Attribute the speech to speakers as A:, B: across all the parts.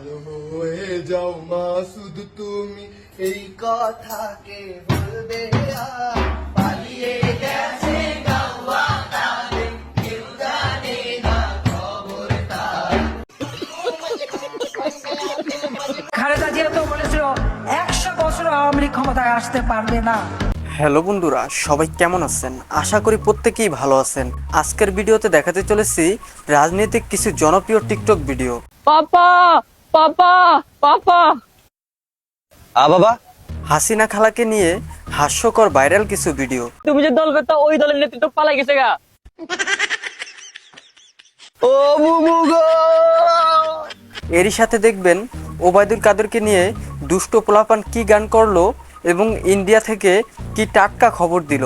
A: ভালো হয়ে যাও মাসুদ তুমি এই কথাকে বলবে আর পালিয়ে গেছে গাওয়া তারে কেউ জানে না খবর তার।
B: খালেদা জিয়া তো বলেছিল 100 বছর আওয়ামী লীগ ক্ষমতায় আসতে পারবে না।
C: হ্যালো বন্ধুরা, সবাই কেমন আছেন? আশা করি প্রত্যেকেই ভালো আছেন। আজকের ভিডিওতে দেখাতে চলেছি রাজনৈতিক কিছু জনপ্রিয় টিকটক ভিডিও।
D: পাপা পাপা পাপা
C: বাবা, হাসিনা খালাকে নিয়ে হাস্যকর ভাইরাল কিছু ভিডিও।
D: তুমি যে দল করতে ওই দলের নেতৃত্ব পালাই গেছে গা।
C: ও বুবু গো! এরই সাথে দেখবেন ওবায়দুল কাদেরকে নিয়ে দুষ্ট পোলাপান কি গান করলো এবং ইন্ডিয়া থেকে কি টাটকা খবর দিল।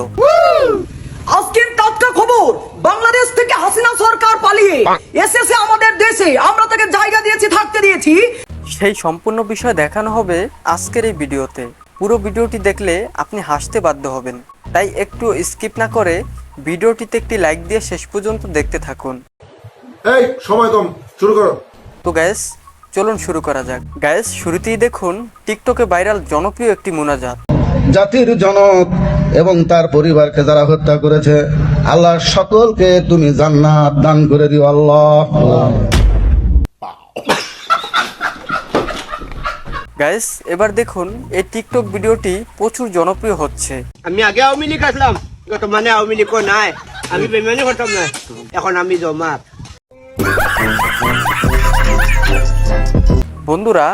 B: আজকের টাটকা খবর, বাংলাদেশ থেকে হাসিনা সরকার পালিয়ে এসেছে আমাদের দেশে, আমরা তাকে জায়গা দিয়েছি, থাকতে দিয়েছি।
C: সেই সম্পূর্ণ বিষয় দেখানো হবে আজকের এই ভিডিওতে। পুরো ভিডিওটি দেখলে আপনি হাসতে বাধ্য হবেন, তাই একটু স্কিপ না করে ভিডিওটিতে একটি লাইক দিয়ে শেষ পর্যন্ত দেখতে থাকুন।
E: এই সময় কম, শুরু করো।
C: তো গ্যাস চলুন শুরু করা যাক। গ্যাস শুরুতেই দেখুন টিকটকে ভাইরাল জনপ্রিয় একটি মুনাজাত।
F: জাতির জনক এবং তার পরিবারকে যারা হত্যা করেছে, আল্লাহ সকলকে তুমি জান্নাত দান করে দিও আল্লাহ।
C: গাইস এবার দেখুন এই টিকটক ভিডিওটি প্রচুর জনপ্রিয় হচ্ছে।
G: আমি আগে আওয়ামী লীগ আসলাম, বর্তমানে আওয়ামী লীগ নাই, আমি বেমানি করতাম না, এখন আমি জমাত।
C: বন্ধুরা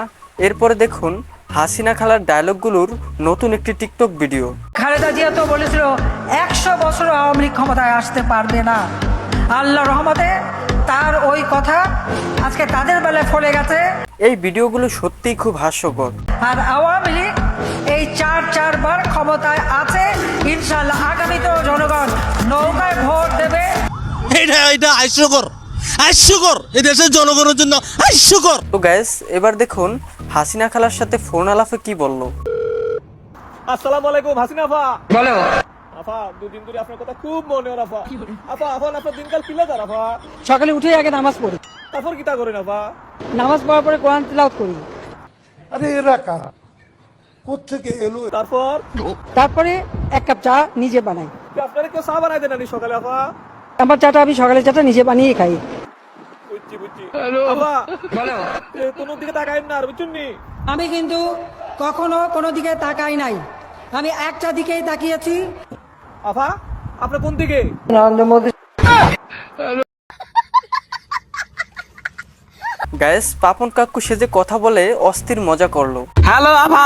C: এরপরে দেখুন হাসিনা খালার ডায়লগগুলোর নতুন একটি টিকটক ভিডিও।
B: খালেদা জিয়া তো বলেছিল 100 বছর আওয়ামী লীগ ক্ষমতায় আসতে পারবে না। আল্লাহ রহমতে তার ওই কথা আজকে তাদের বেলায় ফলে গেছে।
C: এই ভিডিওগুলো সত্যিই খুব হাস্যকর।
B: আর আওয়ামী লীগ এই 4বার ক্ষমতায় আছে, ইনশাল্লাহ আগামীতেও জনগণ নৌকায় ভোট দেবে।
H: এটা হাস্যকর এই দেশের জনগণের জন্য হাস্যকর।
C: তো গাইস এবার দেখুন হাসিনা খালার সাথে ফোন আলাপে কি বলল।
D: আসসালামু আলাইকুম হাসিনা আপা।
B: বলো
D: আপা, দুদিন ধরে আপনার কথা খুব মনে হয় আপা। আপা এখন আপনার দিনকাল কিলা যার আপা?
B: সকালে উঠে আগে নামাজ পড়ি,
D: তারপর কিতা করেন আপা?
B: নামাজ পড়ার পরে কোরআন তিলাওয়াত করি,
E: আরে এরা কারা, কোত্থেকে এলো?
D: তারপর
B: তারপরে 1 কাপ চা নিজে বানাই।
D: আপনারা কেউ চা বানাই দেন সকালে আপা?
B: আমার চাটা আমি সকালের চাটা নিজে বানিয়ে খাই।
D: বুঝছি আপা, বলো কোনো দিকে তাকাইন না, আর বুঝছেন নি?
B: আমি কিন্তু কখনো কোনো দিকে তাকাই নাই, আমি একটা দিকেই তাকিয়েছি।
D: আপা আপনি কোন দিকে?
B: নরেন্দ্র মোদী।
C: গাইস পাপন কাকু সে যে কথা বলে অস্থির মজা করলো।
D: হ্যালো আপা,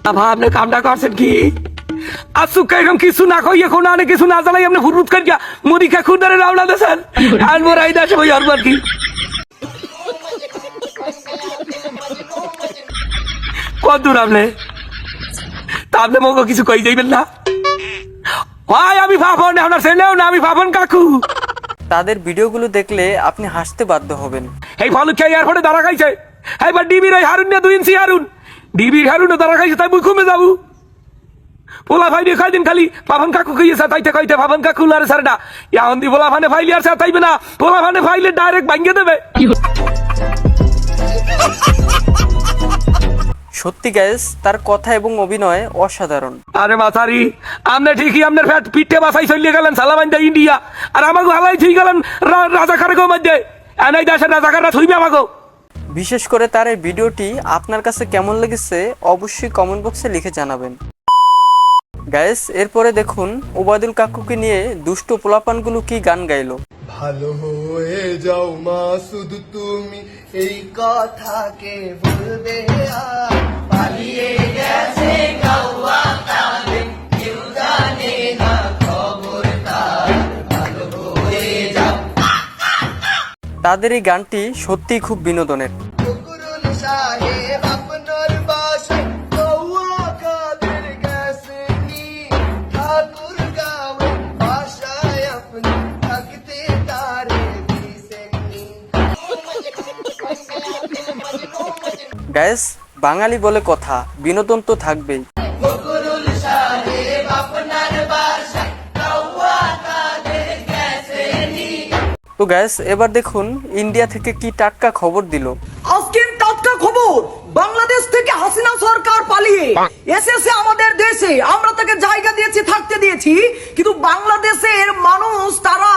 D: আপা আপনি কামটা করছেন কি? আসুকা এরকম কিছু না কই, এখন অনেক কিছু না জানাই আপনি হুরুত করিয়া মুড়ি খা খুদারে রাওনা দেন আর মোরাই দাস ওই আর কি কত দূর আপনি তা আপনি মগো কিছু কই যাইবেন না? হয় আমি ভাবন, আপনার ছেলেও না, আমি ভাবন কাকু।
C: তাদের ভিডিওগুলো দেখলে আপনি হাসতে বাধ্য হবেন।
D: এই ভালো খেয়ে এয়ারপোর্টে দাঁড়া খাইছে, এইবার ডিবির ওই হারুন না 2 ইঞ্চি হারুন, ডিবির হারুনও দাঁড়া খাইছে, তাই মুই কমে যাবো। পোলা ভাই দিয়ে খাইদিন খালি ভাবন কাকু খাইয়েছে, তাইতে খাইতে ভাবন কাকু লারে সারটা এখন দি পোলা ফানে ফাইলি আর সার তাইবে না, পোলা ফানে ফাইলে ডাইরেক্ট ভাঙ্গে দেবে।
C: সত্যি গাইস তার কথা এবং অভিনয় অসাধারণ।
D: আরে মাথারি, আপনি ঠিকই আপনার ফ্যাট পিঠে বাসাই চলিয়ে গেলেন সালামাইন্দা ইন্ডিয়া, আর আমাকে হালাই থুই গেলেন রাজাকারের মধ্যে। এনাই দেশের রাজাকাররা থুইবে আমাকে।
C: বিশেষ করে তার এই ভিডিওটি আপনার কাছে কেমন লেগেছে অবশ্যই কমেন্ট বক্সে লিখে জানাবেন। গাইস এরপরে দেখুন ওবায়দুল কাকুকে নিয়ে দুষ্ট পোলাপানগুলো কি গান গাইলো।
A: ভালো হয়ে যাও মাসুদ তুমি এই কথাকে বলবে আর পালিয়ে গেছে গাওয়া তারে কেউ জানে না খবর তার। ভালো হয়ে যাও।
C: তাদের এই গানটি সত্যিই খুব বিনোদনের।
A: ফকরুল সাহেব আপনার বাসায় গাওয়া কাদের গেছেনি, ঠাকুর গাঁও বাসায় আপনি থাকতে তারে দিছেননি।
C: গাইস বাঙালি বলে কথা, বিনোদন তো থাকবেই।
A: ফকরুল সাহেব আপনার বাসায় গাওয়া কাদের গেছেনি।
C: তো গাইস এবার দেখুন ইন্ডিয়া থেকে কি টাটকা খবর দিল।
B: আজকের টাটকা
A: বছর বাংলাদেশ থেকে হাসিনা সরকার পালিয়ে এসেছে আমাদের দেশে, আমরা তাকে জায়গা দিয়েছি, থাকতে দিয়েছি, কিন্তু বাংলাদেশের মানুষ তারা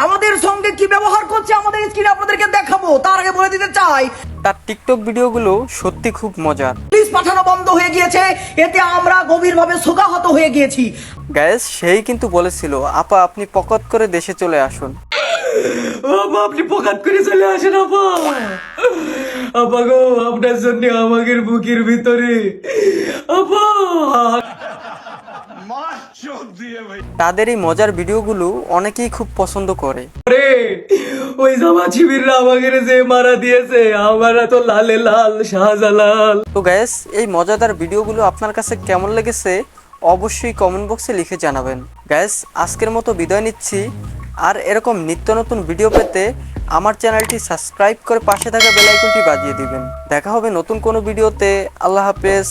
A: আমাদের সঙ্গে কি ব্যবহার করছে আমাদের স্ক্রিনে আপনাদেরকে দেখাবো। তার আগে বলে দিতে চাই,
C: তার টিকটক ভিডিওগুলো সত্যি খুব মজার।
A: পুলিশ পাঠানো বন্ধ হয়ে গিয়েছে, এতে আমরা গভীরভাবে শোকাহত হয়ে গিয়েছি।
C: গাইস সেই কিন্তু বলেছিল আপা আপনি পকত করে দেশে চলে আসুন।
D: আপা আপনি পকাত করে চলে আসেন আপা। আপা গো আপনার জন্য আমাদের বুকের ভিতরে আপা।
C: তাদের এই মজার ভিডিওগুলো অনেকেই খুব পছন্দ করে।
D: রে ওই জামা শিবিররা আমাদের যে মারা দিয়েছে, আমরা তো লালে লাল শাহজালাল।
C: তো গাইস এই মজাদার ভিডিওগুলো আপনার কাছে কেমন লেগেছে অবশ্যই কমেন্ট বক্সে লিখে জানাবেন। গাইস আজকের মতো বিদায় নিচ্ছি, আর এরকম নিত্য নতুন ভিডিও পেতে আমার চ্যানেলটি সাবস্ক্রাইব করে পাশে থাকা বেল আইকনটি বাজিয়ে দিবেন। দেখা হবে নতুন কোনো ভিডিওতে। আল্লাহ হাফেজ।